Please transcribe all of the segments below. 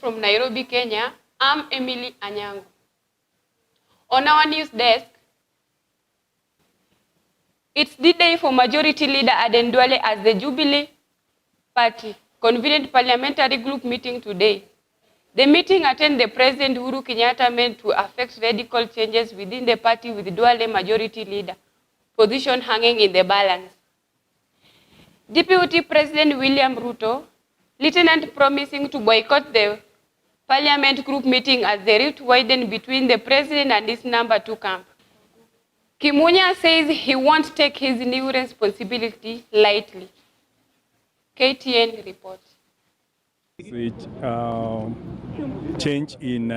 from Nairobi, Kenya, I'm Emily Anyango. On our news desk, it's the day for Majority Leader Aden Duale as the Jubilee Party convened parliamentary group meeting today. The meeting attended the President Uhuru Kenyatta meant to affect radical changes within the party with Duale Majority Leader position hanging in the balance. Deputy President William Ruto, Lieutenant promising to boycott the parliament group meeting as the rift widened between the president and his number 2 camp. Kimunya says he won't take his new responsibility lightly. KTN reports. The change in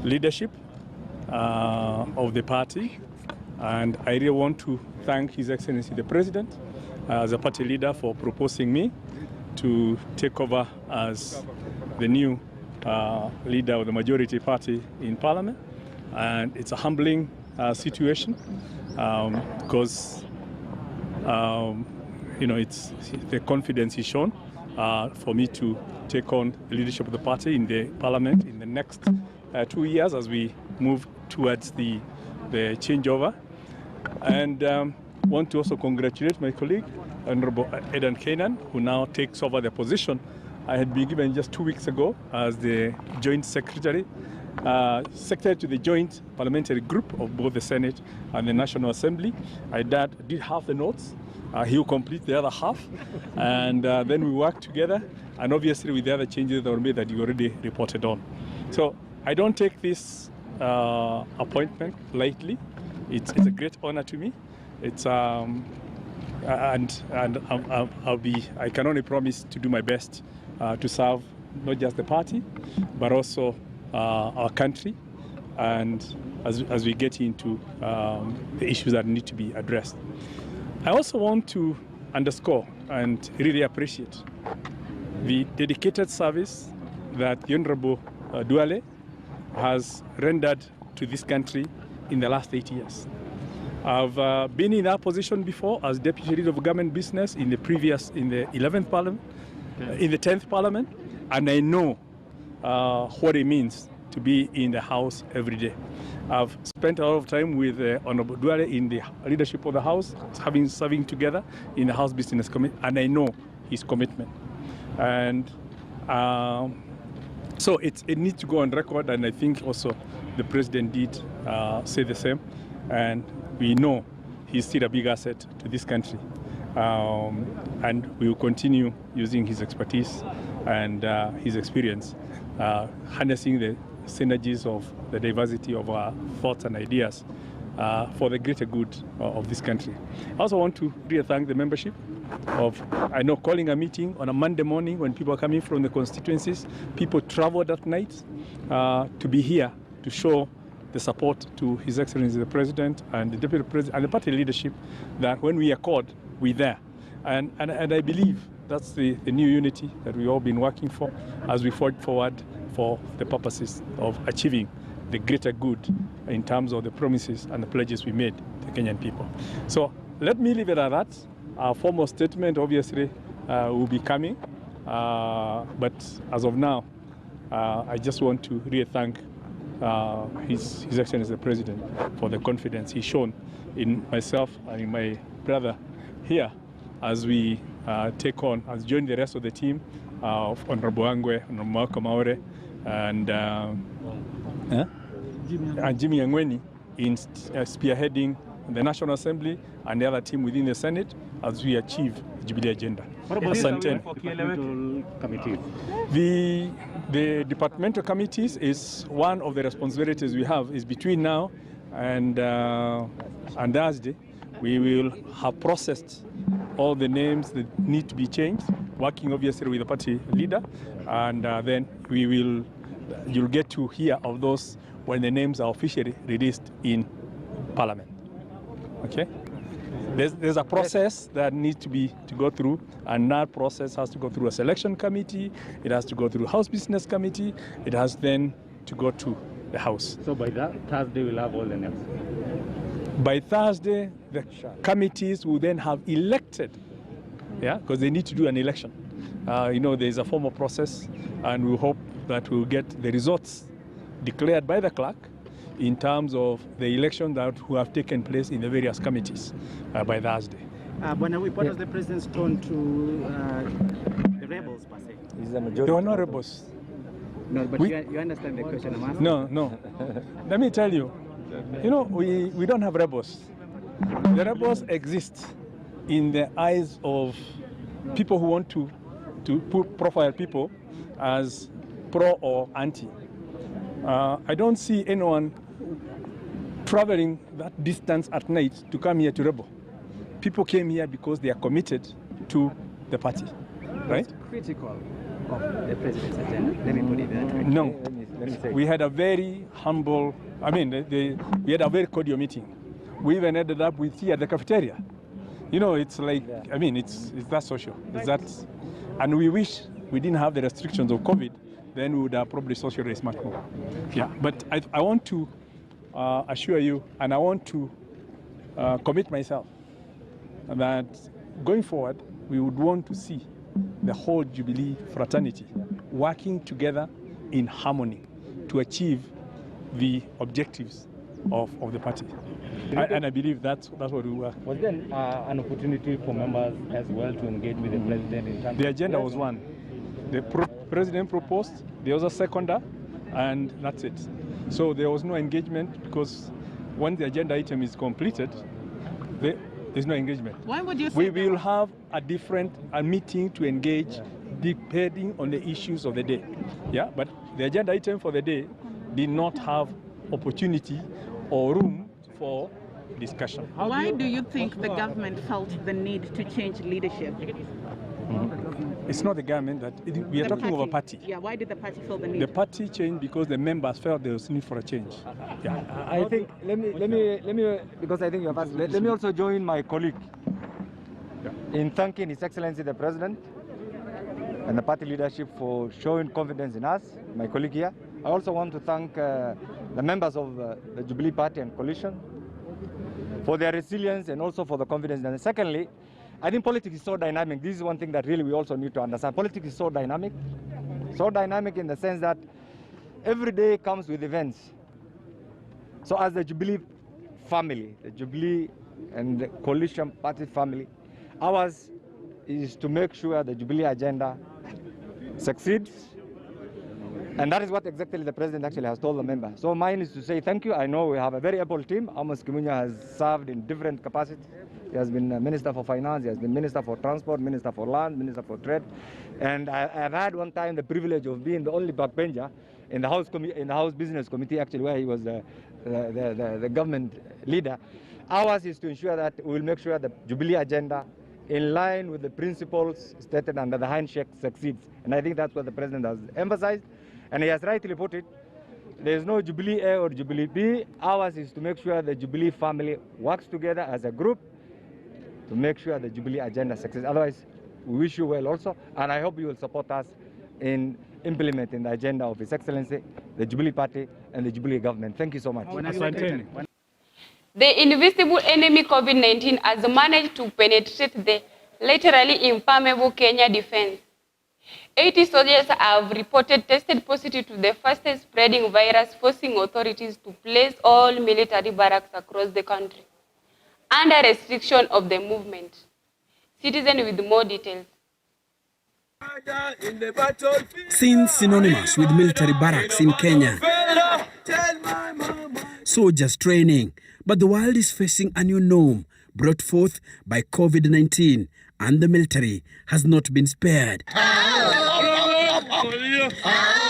leadership of the party, and I really want to thank His Excellency the President as a party leader for proposing me to take over as the new leader of the majority party in Parliament. And it's a humbling situation because it's the confidence is shown for me to take on the leadership of the party in the Parliament in the next 2 years as we move towards the changeover. And want to also congratulate my colleague, Honorable Aden Duale, who now takes over the position I had been given just 2 weeks ago as the Joint Secretary to the Joint Parliamentary Group of both the Senate and the National Assembly. I did half the notes. He will complete the other half, and then we work together, and obviously with the other changes that were made that you already reported on. So I don't take this appointment lightly. It's a great honor to me. It's I can only promise to do my best to serve not just the party, but also our country, and as we get into the issues that need to be addressed. I also want to underscore and really appreciate the dedicated service that the Honorable Duale has rendered to this country in the last 8 years. I've been in that position before as Deputy Leader of Government Business in the 11th Parliament, in the 10th Parliament, and I know what it means to be in the House every day. I've spent a lot of time with Honorable Duale in the leadership of the House, serving together in the House Business Committee, and I know his commitment. And so it needs to go on record, and I think also the President did say the same. And we know he's still a big asset to this country. And we will continue using his expertise and his experience, harnessing the synergies of the diversity of our thoughts and ideas for the greater good of this country. I also want to really thank the membership of, I know, calling a meeting on a Monday morning when people are coming from the constituencies. People traveled that night to be here to show the support to His Excellency the President and the Deputy President and the party leadership, that when we are called, we're there. And I believe that's the new unity that we've all been working for as we forge forward for the purposes of achieving the greater good in terms of the promises and the pledges we made to Kenyan people. So let me leave it at that. Our formal statement obviously will be coming, but as of now, I just want to really thank His Excellency the President for the confidence he's shown in myself and in my brother here as we join the rest of the team of Honorable Angwe, Honorable Maure, and Jimmy Angweni in spearheading the National Assembly and the other team within the Senate as we achieve the Jubilee agenda. The departmental committees is one of the responsibilities we have. Is between now and Thursday, we will have processed all the names that need to be changed, working obviously with the party leader, and then you'll get to hear of those when the names are officially released in Parliament. Okay? There's a process that needs to go through, and that process has to go through a selection committee, it has to go through House Business Committee, it has then to go to the House. So by that Thursday we'll have all the names? By Thursday, the committees will then have elected, because they need to do an election. there's a formal process, and we hope that we'll get the results declared by the clerk in terms of the election that will have taken place in the various committees by Thursday. What was the president's tone to the rebels, per se? There were no rebels. No, but you understand the question I'm asking? No. Let me tell you, we don't have rebels. The rebels exist in the eyes of people who want to profile people as pro or anti. I don't see anyone traveling that distance at night to come here to rebel. People came here because they are committed to the party, right? Critical of the president's agenda. Let me put it that way. No, we had a very humble, we had a very cordial meeting. We even ended up with tea at the cafeteria. It's like, it's that social. It's that, and we wish we didn't have the restrictions of COVID, then we would have probably socialized much more. Yeah, but I want to assure you, and I want to commit myself that going forward, we would want to see the whole Jubilee fraternity working together in harmony to achieve the objectives of the party. And I believe that's what we work. Was there an opportunity for members as well to engage with the president in terms The agenda was one. The president proposed, there was a seconder, and that's it. So there was no engagement, because when the agenda item is completed, there's no engagement. Why would you say we will have a meeting to engage depending on the issues of the day. Yeah, but the agenda item for the day did not have opportunity or room for discussion. Why do you think the government felt the need to change leadership? It's not the government we are talking of a party. Yeah, why did the party feel the need? The party changed because the members felt there was need for a change. Yeah. I think let me because I think you have asked. Let me also join my colleague in thanking His Excellency the President and the party leadership for showing confidence in us. My colleague here. I also want to thank the members of the Jubilee Party and Coalition for their resilience and also for the confidence. And secondly, I think politics is so dynamic. This is one thing that really we also need to understand. Politics is so dynamic in the sense that every day comes with events. So as the Jubilee family, the Jubilee and the Coalition Party family, ours is to make sure the Jubilee agenda succeeds. And that is what exactly the President actually has told the members. So mine is to say thank you. I know we have a very able team. Amos Kimunya has served in different capacities. He has been Minister for Finance, he has been Minister for Transport, Minister for Land, Minister for Trade. And I've had one time the privilege of being the only backbencher in the House Business Committee, actually, where he was the government leader. Ours is to ensure that we will make sure the Jubilee agenda, in line with the principles stated under the handshake, succeeds. And I think that's what the President has emphasized. And he has rightly put it, there is no Jubilee A or Jubilee B. Ours is to make sure the Jubilee family works together as a group to make sure the Jubilee agenda succeeds. Otherwise, we wish you well also, and I hope you will support us in implementing the agenda of His Excellency, the Jubilee Party, and the Jubilee government. Thank you so much. The invisible enemy COVID-19 has managed to penetrate the literally impermeable Kenya defense. 80 soldiers have reported tested positive to the fastest spreading virus, forcing authorities to place all military barracks across the country under restriction of the movement. Citizen with more details. Seen synonymous with military barracks in Kenya. Soldiers training, but the world is facing a new norm brought forth by COVID-19, and the military has not been spared.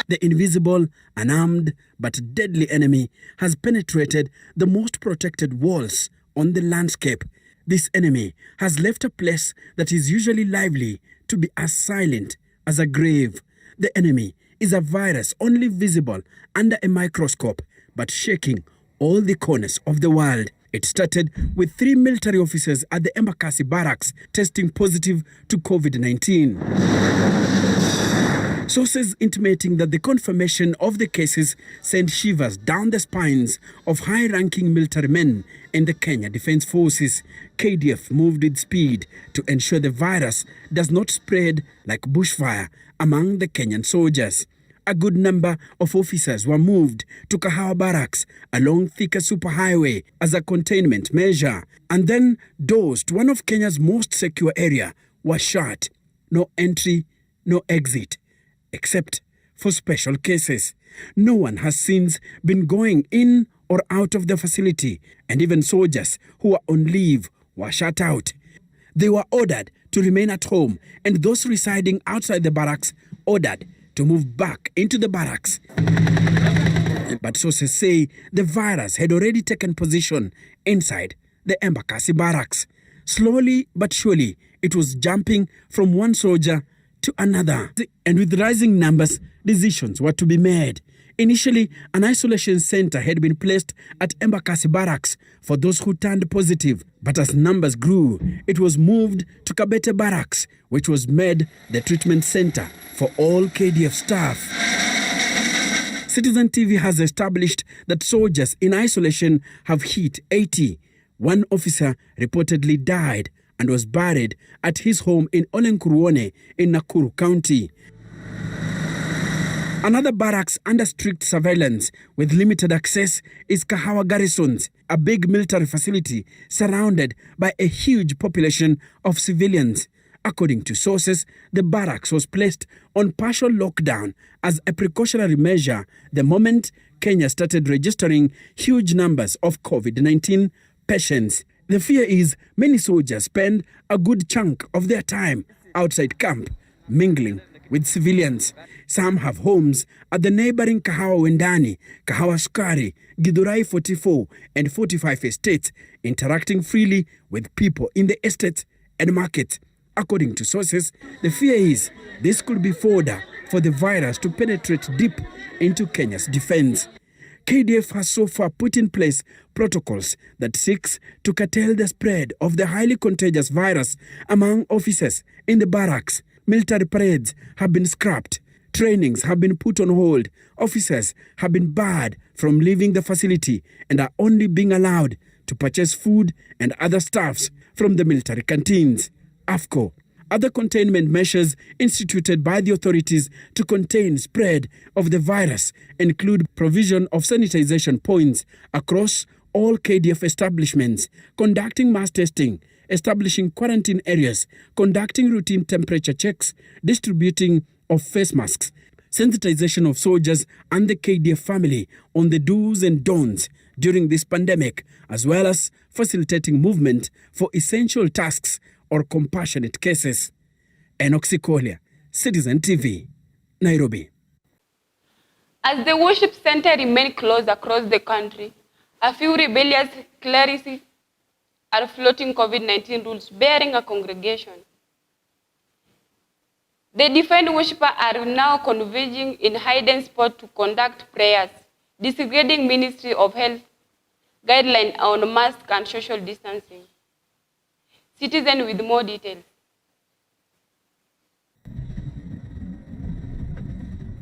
The invisible, unarmed, but deadly enemy has penetrated the most protected walls on the landscape. This enemy has left a place that is usually lively to be as silent as a grave. The enemy is a virus only visible under a microscope, but shaking all the corners of the world. It started with 3 military officers at the Embakasi barracks testing positive to COVID-19. Sources intimating that the confirmation of the cases sent shivers down the spines of high-ranking military men in the Kenya Defence Forces. KDF moved with speed to ensure the virus does not spread like bushfire among the Kenyan soldiers. A good number of officers were moved to Kahawa Barracks along Thika Superhighway as a containment measure. And then doors to one of Kenya's most secure area were shut. No entry, no exit, except for special cases. No one has since been going in or out of the facility, and even soldiers who were on leave were shut out. They were ordered to remain at home, and those residing outside the barracks ordered to move back into the barracks. But sources say the virus had already taken position inside the Embakasi barracks. Slowly but surely, it was jumping from one soldier to another. And with rising numbers, decisions were to be made. Initially, an isolation center had been placed at Embakasi barracks for those who turned positive. But as numbers grew, it was moved to Kabete barracks, which was made the treatment center for all KDF staff. Citizen TV has established that soldiers in isolation have hit 80. One officer reportedly died and was buried at his home in Olenkuruone in Nakuru County. Another barracks under strict surveillance with limited access is Kahawa Garrisons, a big military facility surrounded by a huge population of civilians. According to sources, the barracks was placed on partial lockdown as a precautionary measure the moment Kenya started registering huge numbers of COVID-19 patients. The fear is many soldiers spend a good chunk of their time outside camp, mingling with civilians. Some have homes at the neighboring Kahawa Wendani, Kahawa Sukari, Githurai 44 and 45 estates, interacting freely with people in the estate and market. According to sources, the fear is this could be fodder for the virus to penetrate deep into Kenya's defense. KDF has so far put in place protocols that seeks to curtail the spread of the highly contagious virus among officers in the barracks. Military parades have been scrapped. Trainings have been put on hold. Officers have been barred from leaving the facility and are only being allowed to purchase food and other stuffs from the military canteens. AFCO. Other containment measures instituted by the authorities to contain spread of the virus include provision of sanitization points across all KDF establishments, conducting mass testing, establishing quarantine areas, conducting routine temperature checks, distributing of face masks, sensitization of soldiers and the KDF family on the do's and don'ts during this pandemic, as well as facilitating movement for essential tasks or compassionate cases. Enoch Sikolia, Citizen TV, Nairobi. As the worship center remains closed across the country, a few rebellious clerics are floating COVID-19 rules bearing a congregation. The defined worshippers are now converging in hidden spots to conduct prayers, disregarding Ministry of Health guidelines on mask and social distancing. Citizen with more details.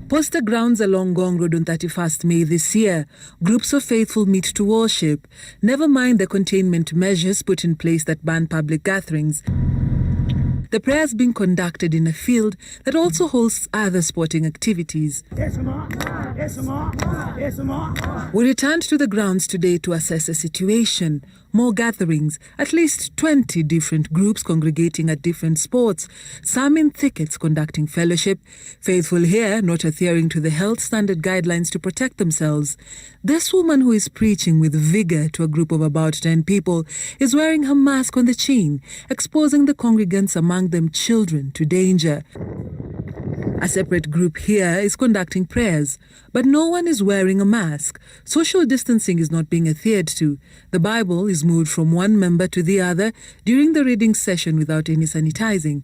Poster grounds along Gong Road on 31st May this year, groups of faithful meet to worship. Never mind the containment measures put in place that ban public gatherings. The prayers being conducted in a field that also hosts other sporting activities. We returned to the grounds today to assess the situation. More gatherings, at least 20 different groups congregating at different sports, some in thickets conducting fellowship, faithful here not adhering to the health standard guidelines to protect themselves. This woman who is preaching with vigor to a group of about 10 people is wearing her mask on the chin, exposing the congregants, among them children, to danger. A separate group here is conducting prayers, but no one is wearing a mask. Social distancing is not being adhered to. The Bible is moved from one member to the other during the reading session without any sanitizing.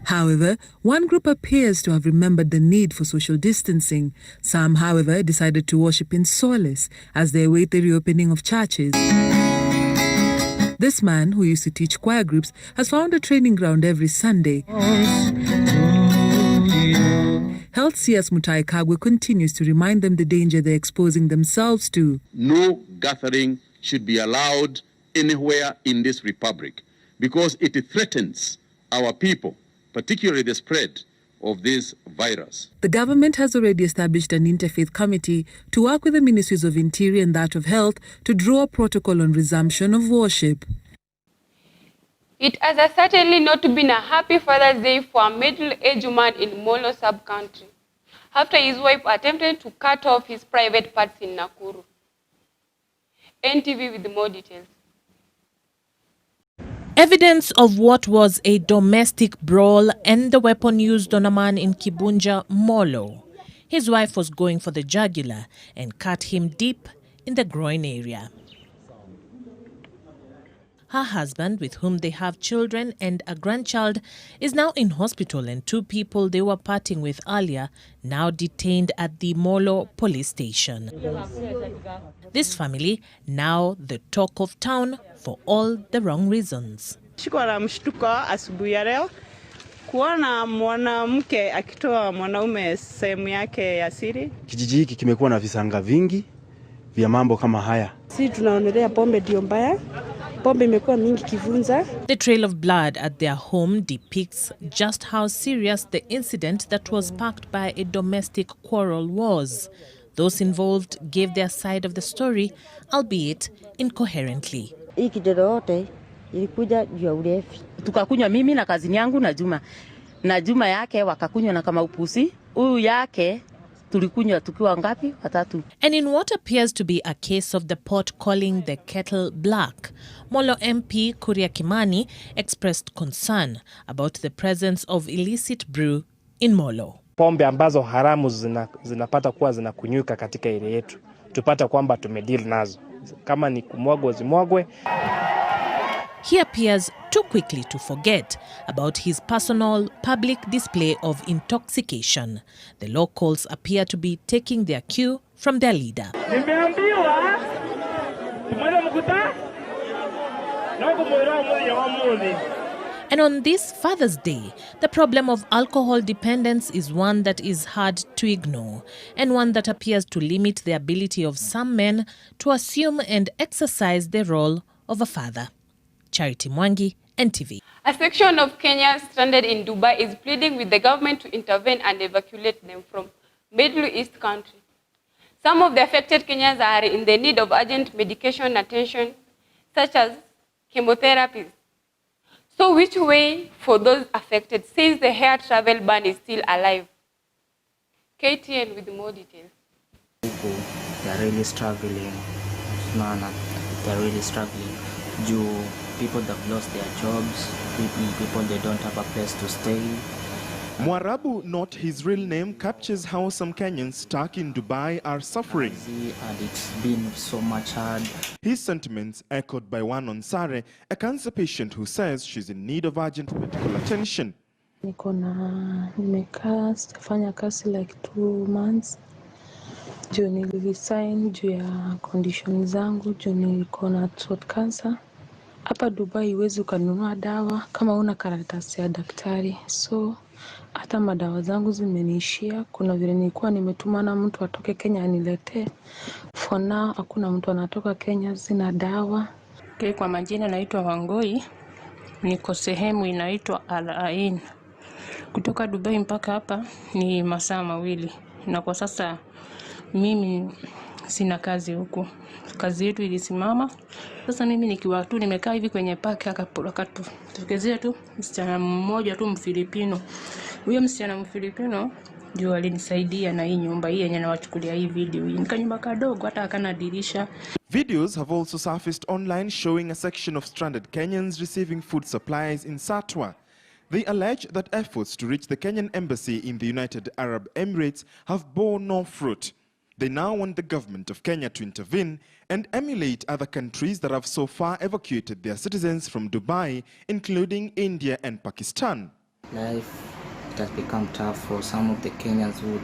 However, one group appears to have remembered the need for social distancing. Some, however, decided to worship in solace as they await the reopening of churches. This man, who used to teach choir groups, has found a training ground every Sunday. Health CS Mutai Kagwe continues to remind them the danger they're exposing themselves to. No gathering should be allowed anywhere in this republic because it threatens our people, particularly the spread of this virus. The government has already established an interfaith committee to work with the Ministries of Interior and that of Health to draw a protocol on resumption of worship. It has certainly not been a happy Father's Day for a middle-aged man in Molo sub-country after his wife attempted to cut off his private parts in Nakuru. NTV with more details. Evidence of what was a domestic brawl and the weapon used on a man in Kibunja, Molo. His wife was going for the jugular and cut him deep in the groin area. Her husband, with whom they have children and a grandchild, is now in hospital, and 2 people they were partying with earlier now detained at the Molo police station. This family now the talk of town for all the wrong reasons. Shikwa mshtuko asubuhi ya leo kuona mwanamke akitoa mwanaume sehemu yake ya siri. Kijiji hiki kimekuwa na visanga vingi vya mambo kama haya. Sisi tunaonelea pombe ndio mbaya. Pombe imekuwa mingi kivunza. The trail of blood at their home depicts just how serious the incident that was sparked by a domestic quarrel was. Those involved gave their side of the story, albeit incoherently. Hii kitendo yote ilikuja juu ya ulevi. Tukakunywa mimi na kazini yangu na Juma. Na Juma yake wakakunywa na kama upusi. Huyu yake tulikunywa tukiwa ngapi? Watatu. And in what appears to be a case of the pot calling the kettle black, Molo MP Kuria Kimani expressed concern about the presence of illicit brew in Molo. Pombe ambazo haramu zinapata kuwa zinakunyuka katika ile yetu. Tupata kwamba tumedeal nazo. Kama ni kumwagwa zimwagwe. He appears too quickly to forget about his personal public display of intoxication. The locals appear to be taking their cue from their leader. And on this Father's Day, the problem of alcohol dependence is one that is hard to ignore, and one that appears to limit the ability of some men to assume and exercise the role of a father. Charity Mwangi, NTV. A section of Kenyans stranded in Dubai is pleading with the government to intervene and evacuate them from Middle East country. Some of the affected Kenyans are in the need of urgent medication attention, such as chemotherapy. So which way for those affected, since the air travel ban is still alive? KTN with more details. They're really struggling. They're really struggling. People that have lost their jobs, people they don't have a place to stay. Mwarabu, not his real name, captures how some Kenyans stuck in Dubai are suffering. And it's been so much hard. His sentiments echoed by one on Sare, a cancer patient who says she's in need of urgent medical attention. Nimekaa sijafanya kazi like 2 months. Juu niliresign juu ya condition zangu, juu niko na throat cancer. Hapa Dubai huwezi ukanunua dawa kama una karatasi ya daktari. So hata madawa zangu zimeniishia. Kuna vile nilikuwa nimetuma na mtu atoke Kenya aniletee. For now hakuna mtu anatoka Kenya, sina dawa. Kwa majina naitwa Wangoi. Niko sehemu inaitwa Al Ain. Kutoka Dubai mpaka hapa ni masaa mawili. Na kwa sasa mimi sina kazi huko. Kazi yetu ilisimama. Sasa mimi nikiwa tu nimekaa hivi kwenye park akatokezea tu msichana mmoja tu Mfilipino. Huyo msichana Mfilipino ndio alinisaidia na hii nyumba hii yenye nawachukulia hii video. Ni kanyumba kadogo hata hakana dirisha. Videos have also surfaced online showing a section of stranded Kenyans receiving food supplies in Satwa. They allege that efforts to reach the Kenyan embassy in the United Arab Emirates have borne no fruit. They now want the government of Kenya to intervene and emulate other countries that have so far evacuated their citizens from Dubai, including India and Pakistan. Life has become tough for some of the Kenyans who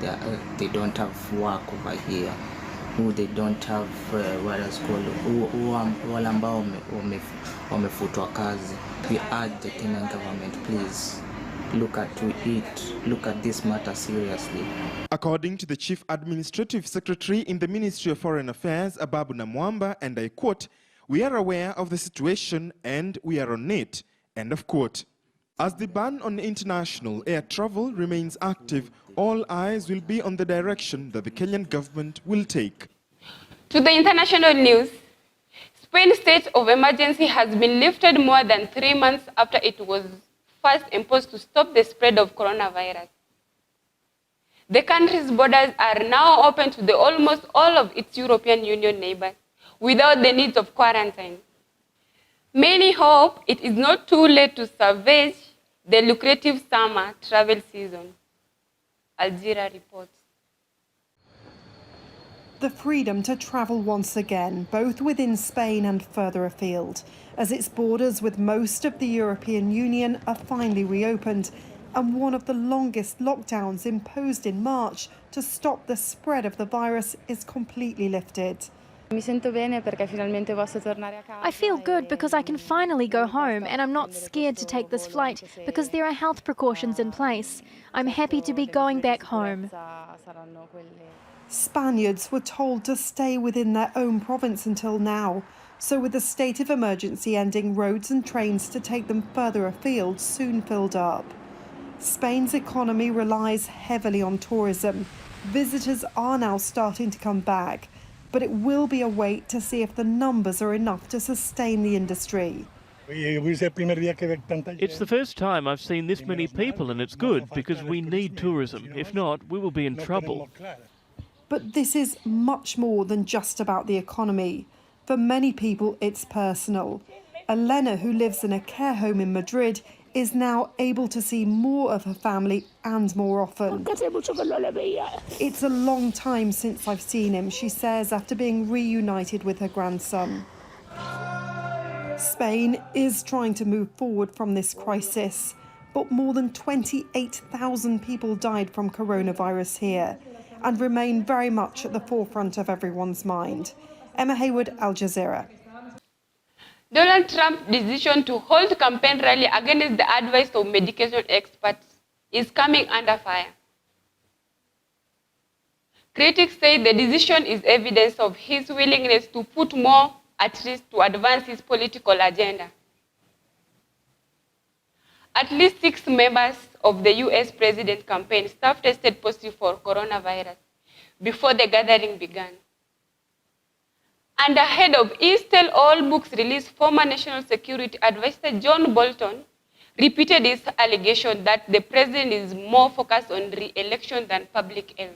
they don't have work over here. who they don't have what is called wale ambao wamefutwa kazi. We urge the Kenyan government, please look at this matter seriously. According to the Chief Administrative Secretary in the Ministry of Foreign Affairs, Ababu Namwamba, and I quote, "We are aware of the situation and we are on it," end of quote. As the ban on international air travel remains active, all eyes will be on the direction that the Kenyan government will take. To the international news, Spain's state of emergency has been lifted more than 3 months after it was first imposed to stop the spread of coronavirus. The country's borders are now open to almost all of its European Union neighbors without the need of quarantine. Many hope it is not too late to salvage the lucrative summer travel season. Al Jazeera reports. The freedom to travel once again, both within Spain and further afield, as its borders with most of the European Union are finally reopened, and one of the longest lockdowns imposed in March to stop the spread of the virus is completely lifted. I feel good because I can finally go home and I'm not scared to take this flight because there are health precautions in place. I'm happy to be going back home. Spaniards were told to stay within their own province until now, so with the state of emergency ending, roads and trains to take them further afield soon filled up. Spain's economy relies heavily on tourism. Visitors are now starting to come back, but it will be a wait to see if the numbers are enough to sustain the industry. It's the first time I've seen this many people, and it's good because we need tourism. If not, we will be in trouble. But this is much more than just about the economy. For many people, it's personal. Elena, who lives in a care home in Madrid, is now able to see more of her family and more often. It's a long time since I've seen him, she says, after being reunited with her grandson. Spain is trying to move forward from this crisis, but more than 28,000 people died from coronavirus here and remain very much at the forefront of everyone's mind. Emma Hayward, Al Jazeera. Donald Trump's decision to hold campaign rally against the advice of medication experts is coming under fire. Critics say the decision is evidence of his willingness to put more at risk to advance his political agenda. At least 6 members of the US president campaign staff tested positive for coronavirus before the gathering began. And ahead of his tell-all books release, former National Security Advisor John Bolton repeated his allegation that the president is more focused on re-election than public health.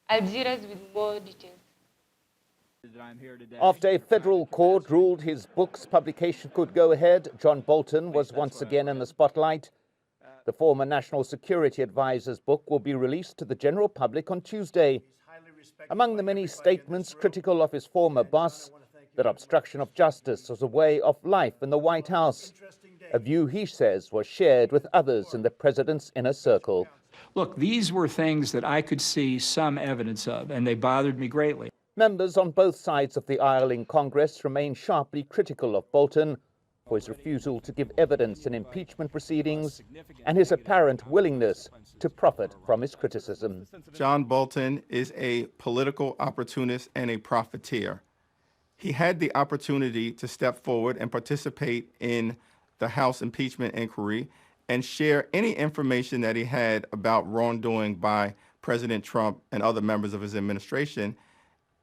Al Jazeera with more details. After a federal court ruled his book's publication could go ahead, John Bolton was once again in the spotlight. The former National Security Advisor's book will be released to the general public on Tuesday. Among the many statements critical of his former boss, that obstruction of justice was a way of life in the White House, a view he says was shared with others in the president's inner circle. Look, these were things that I could see some evidence of, and they bothered me greatly. Members on both sides of the aisle in Congress remain sharply critical of Bolton for his refusal to give evidence in impeachment proceedings and his apparent willingness to profit from his criticism. John Bolton is a political opportunist and a profiteer. He had the opportunity to step forward and participate in the House impeachment inquiry and share any information that he had about wrongdoing by President Trump and other members of his administration,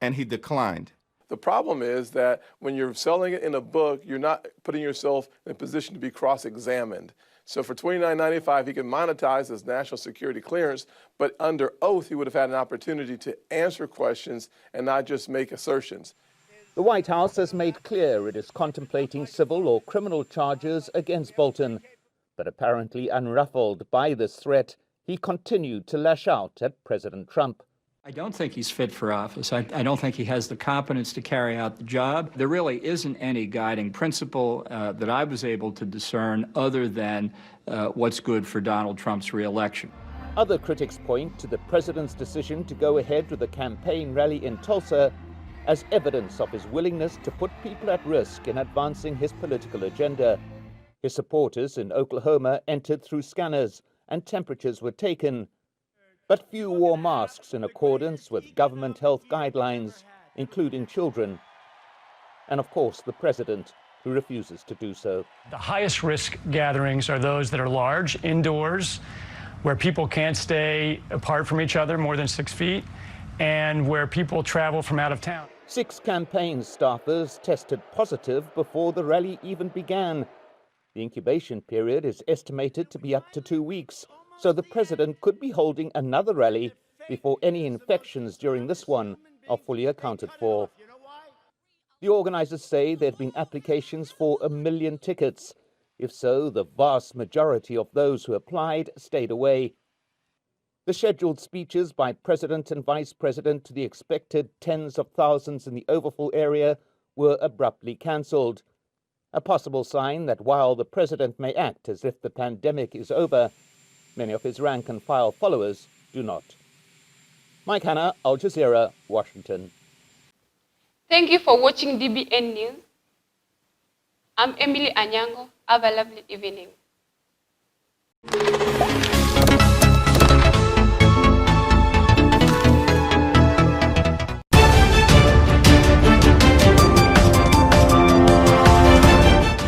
and he declined. The problem is that when you're selling it in a book, you're not putting yourself in a position to be cross-examined. So for $29.95, he can monetize his national security clearance, but under oath, he would have had an opportunity to answer questions and not just make assertions. The White House has made clear it is contemplating civil or criminal charges against Bolton, but apparently unruffled by this threat, he continued to lash out at President Trump. I don't think he's fit for office. I don't think he has the competence to carry out the job. There really isn't any guiding principle that I was able to discern other than what's good for Donald Trump's reelection. Other critics point to the president's decision to go ahead with the campaign rally in Tulsa as evidence of his willingness to put people at risk in advancing his political agenda. His supporters in Oklahoma entered through scanners and temperatures were taken, but few wore masks in accordance with government health guidelines, including children. And of course, the president, who refuses to do so. The highest risk gatherings are those that are large, indoors, where people can't stay apart from each other more than 6 feet, and where people travel from out of town. 6 campaign staffers tested positive before the rally even began. The incubation period is estimated to be up to 2 weeks, so the president could be holding another rally before any infections during this one are fully accounted for. The organizers say there had been applications for 1 million tickets. If so, the vast majority of those who applied stayed away. The scheduled speeches by President and Vice President to the expected tens of thousands in the overfull area were abruptly cancelled. A possible sign that while the president may act as if the pandemic is over, many of his rank-and-file followers do not. Mike Hanna, Al Jazeera, Washington. Thank you for watching DBN News. I'm Emily Anyango. Have a lovely evening.